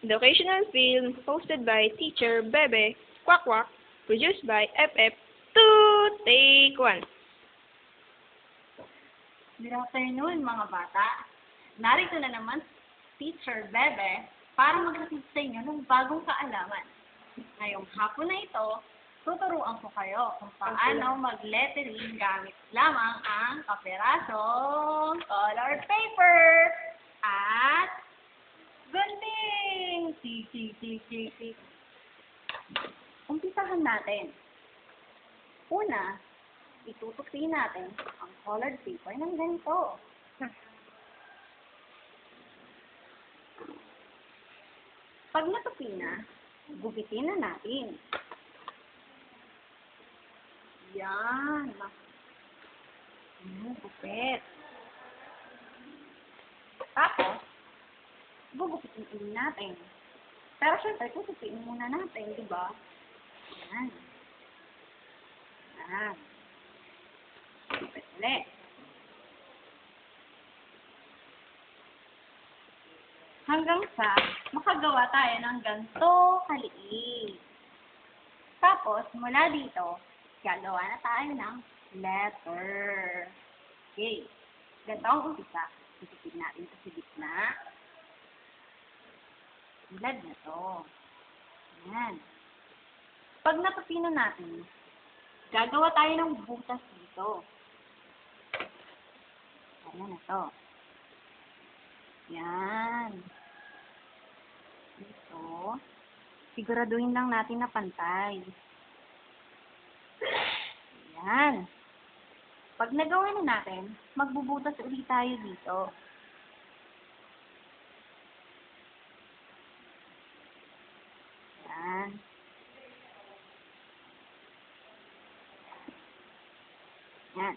Educational film hosted by Teacher Bebe Quack Quack, produced by FF. To take one. Good afternoon, mga bata. Narito na naman Teacher Bebe para maghatid sa inyo ng bagong kaalaman. Ngayong hapon na ito, tuturuan ko kayo kung paano mag-lettering gamit lamang ang kaperasong color paper at gunting. Tik, tik, tik, tik, tik. Umpisahan natin. Una, itutupi natin ang colored paper ng ganito. Pag natupi na, gupitin na natin. Yan. Gupit. Tapos, gugupitin ulit natin. Pero syempre, tutupiin muna natin, di ba? Yan. Yan. Gupit ulit. Hanggang sa makagawa tayo ng ganito kaliit. Tapos, mula dito, gagawa na tayo ng letter. Okay. Ganito ang umpisa. Isipin natin ito sa gitna. Tulad na to. Yan. Pag natupi na natin, gagawa tayo ng butas dito. Ayan na to. Yan. Dito. Siguraduhin lang natin na pantay. Yan. Pag nagawa na natin, magbubutas ulit tayo dito. Yan. Yan.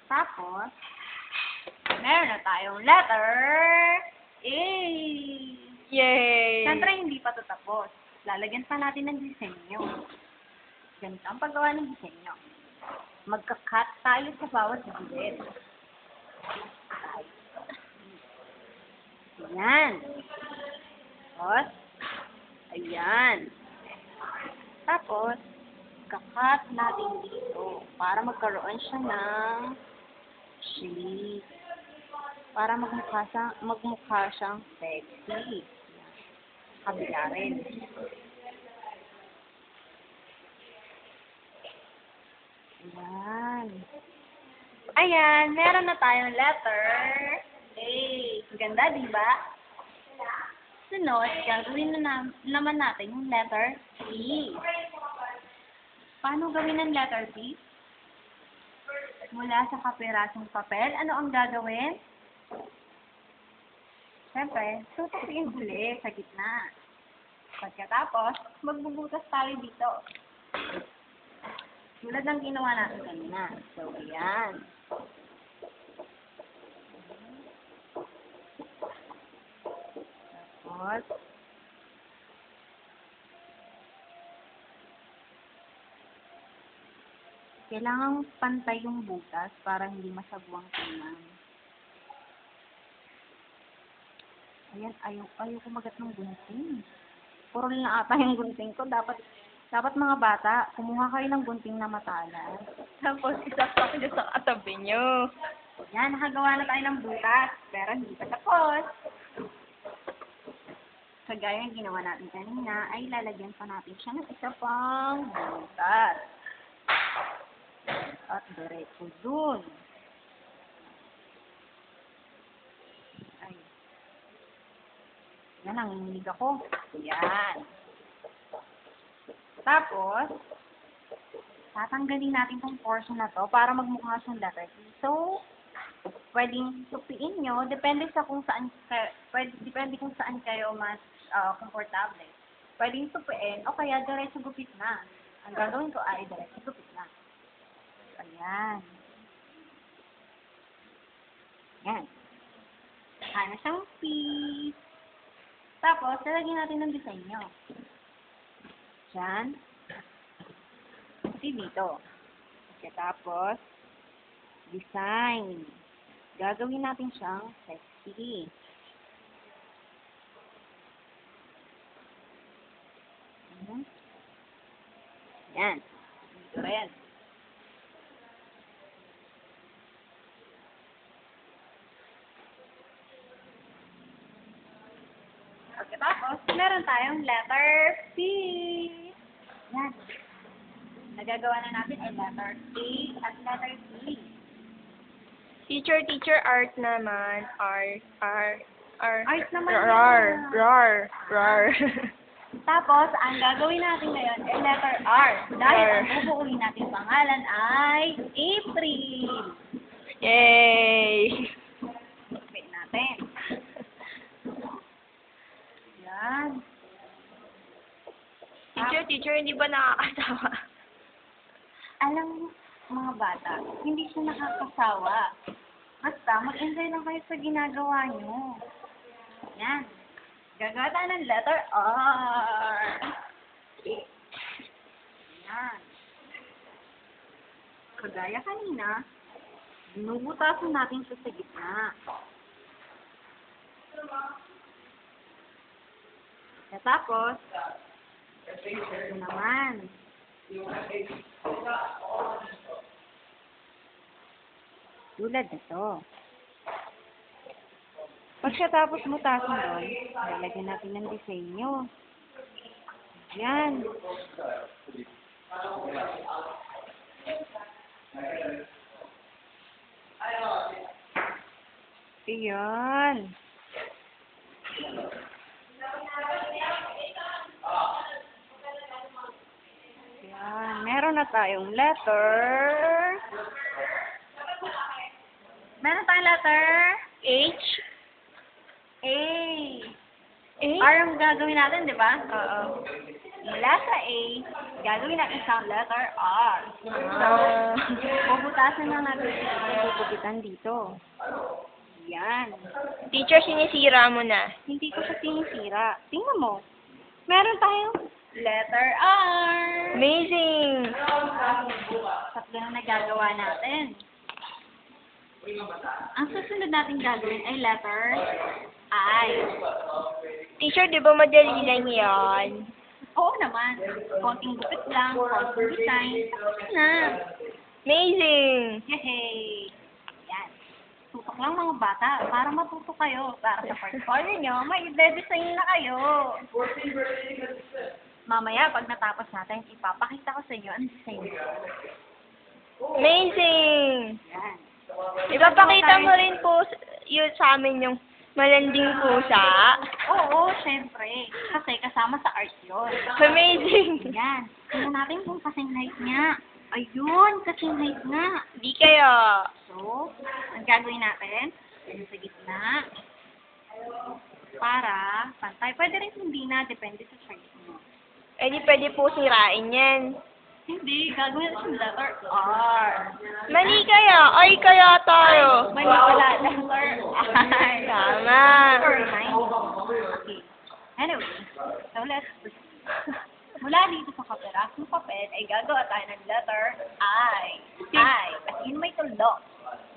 Tapos, meron na tayong letter A. Yay! Siyempre, hindi pa ito tapos. Lalagyan pa natin ng disenyo. Ganito ang paggawa ng disenyo. Magka-cut tayo sa bawat gilid. Ayan. Tapos, ayan. Tapos, kakat natin dito para magkaroon siya ng shape. Para magmukha siyang sexy. Kabila rin. Ayan. Ayan, meron na tayong letter A. Ganda, di ba? Sunod, gagawin na naman natin yung letter P. Paano gawin ang letter P? Mula sa kapirasong papel, ano ang gagawin? Siyempre, tutupiin ulit sa gitna. Pagkatapos, magbubutas tayo dito. Tulad ng ginawa natin kanina. So, ayan. Tapos, kailangang pantay yung butas para hindi masagwang tingnan. Ayan, ayaw kumagat ng gunting. Puro na ata yung gunting ko. Dapat mga bata, kumuha kayo ng gunting na matalas. Tapos, isasok niyo sa katabi niyo. Yan, nakagawa na tayo ng butas. Pero hindi pa tapos. Kagaya ng ginawa natin kanina, ay lalagyan pa natin siya ng isa pang butas. At diretso dun. Ay. Yan, nanginginig ako. Yan. Tapos, tatanggalin natin tong portion na to para magmukha siyang letter T. So, pwedeng tupiin nyo, depende kung saan kayo mas komportable. Pwedeng tupiin, o kaya diretso gupit na. Ang gagawin ko ay diretso gupit na. Ayan. Ayan. Ano siyang piece. Tapos, lalagyan natin ng disenyo. Diyan. Kasi dito. Tapos, design. Gagawin natin siyang sexy. Yan. Dito rin. Pagkatapos, meron tayong letter C. Yan. Nagagawa na natin ay letter A at letter C. Teacher, art naman. Art. Art naman Rar. Tapos, ang gagawin natin ngayon ay letter R. Dahil R. ang bubuuin natin pangalan ay April. Yay! Wait natin. Yan. Teacher, hindi ba nakakatawa? Alam mo, mga bata, hindi siya nakakasawa. Basta, mag-enjoy lang kayo sa ginagawa nyo. Yan. Gagawa tayo ng letter R. Yan. Kagaya kanina, binubutasan natin siya sa gitna. Tapos, ito naman. Tulad nito. Pagkatapos mutasin doon, lalagyan natin ng disenyo. Yan. Ayan. Ayan. Meron na tayong letter. Meron tayong letter H. A. A? R ang gagawin natin, di ba? Oo. Mula sa A, gagawin natin sa letter R. Bubutasan lang natin yung bubugitan dito. Yan. Teacher, sinisira mo na. Hindi ko siya sinisira. Tingnan mo. Meron tayong letter R. Amazing! Tatlo na nagagawa natin. Ang susunod natin gagawin ay letter I. Teacher, di ba madali lang yan? Oo naman. Konting gupit lang, konting design. Tapos na. Amazing! Yehey! Yan. Tutok lang mga bata para matuto kayo. Para sa portfolio nyo, may design na kayo. Mamaya, pag natapos natin, ipapakita ko sa inyo ang design nyo. Amazing! Yan. Ipapakita mo rin po yun sa amin yung malanding pusa. Oo, syempre. Kasi kasama sa art yun. Amazing! Yan. Tingnan natin kung kasing height niya. Ayun, kasing height nga. Di kaya. So, ang gagawin natin, yun sa gitna, para pantay. Pwede rin hindi na, depende sa size mo. Eh, di pwede po sirain yan. Hindi, gagawin natin letter R. Mali kaya. Ay, kaya tayo. Mali pala, letter R. Tama. Or 9. Okay. Anyway, so let's proceed. Mula dito sa kaperasong papel ay gagawa tayo ng letter I. I. At yun may tulo.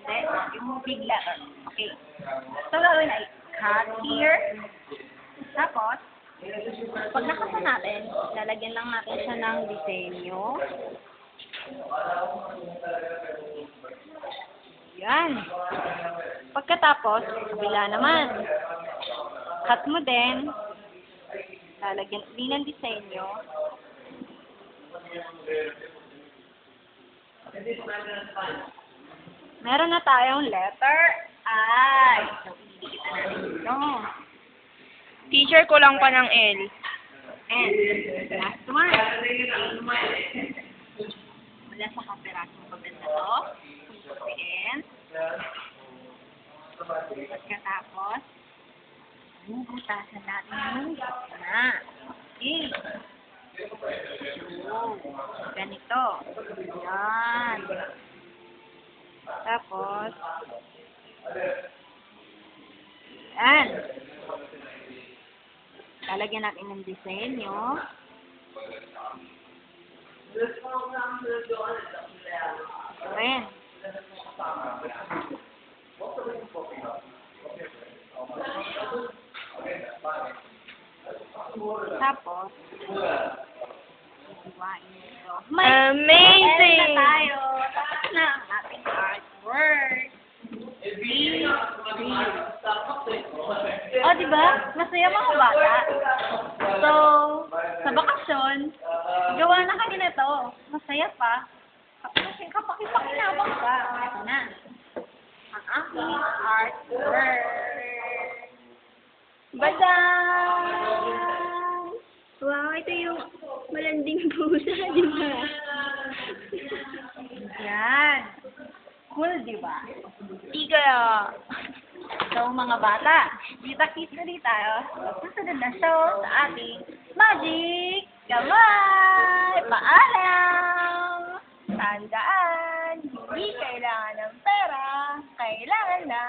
Hindi, yung big letter. Okay. So, gagawin ay cut here. Tapos, pag nakasa natin, lalagyan lang natin siya ng disenyo. Yan. Pagkatapos, kabila naman. Cut mo din. Lalagyan din ng disenyo. Meron na tayong letter I. So, iigitan natin ito. Teacher, kulang pa ng L. And, last one. Mula sa kaperasong papel na to, tutupiin. Pagkatapos, bubutasan natin yung gitna. Okay. So, ganito. Yan. Tapos, yan. Lalagyan natin ng disenyo. Ito rin. Tapos, gawain nito. Amazing! End na tayo. Tapos na ang ating artwork. O, diba? Masaya mga bata. So, sa bakasyon, gawa na kami na to. Masaya pa. Kapakipakinabang ka. Ito na. Ang aking artwork. Badang! Wow, ito yung malanding pusa, di ba? Yan. Cool, di ba? Di kaya. So, mga bata, kita-kits na rin tayo sa susunod na show sa ating Magic Kamay! Paalam! Tandaan, hindi kailangan ng pera, kailangan na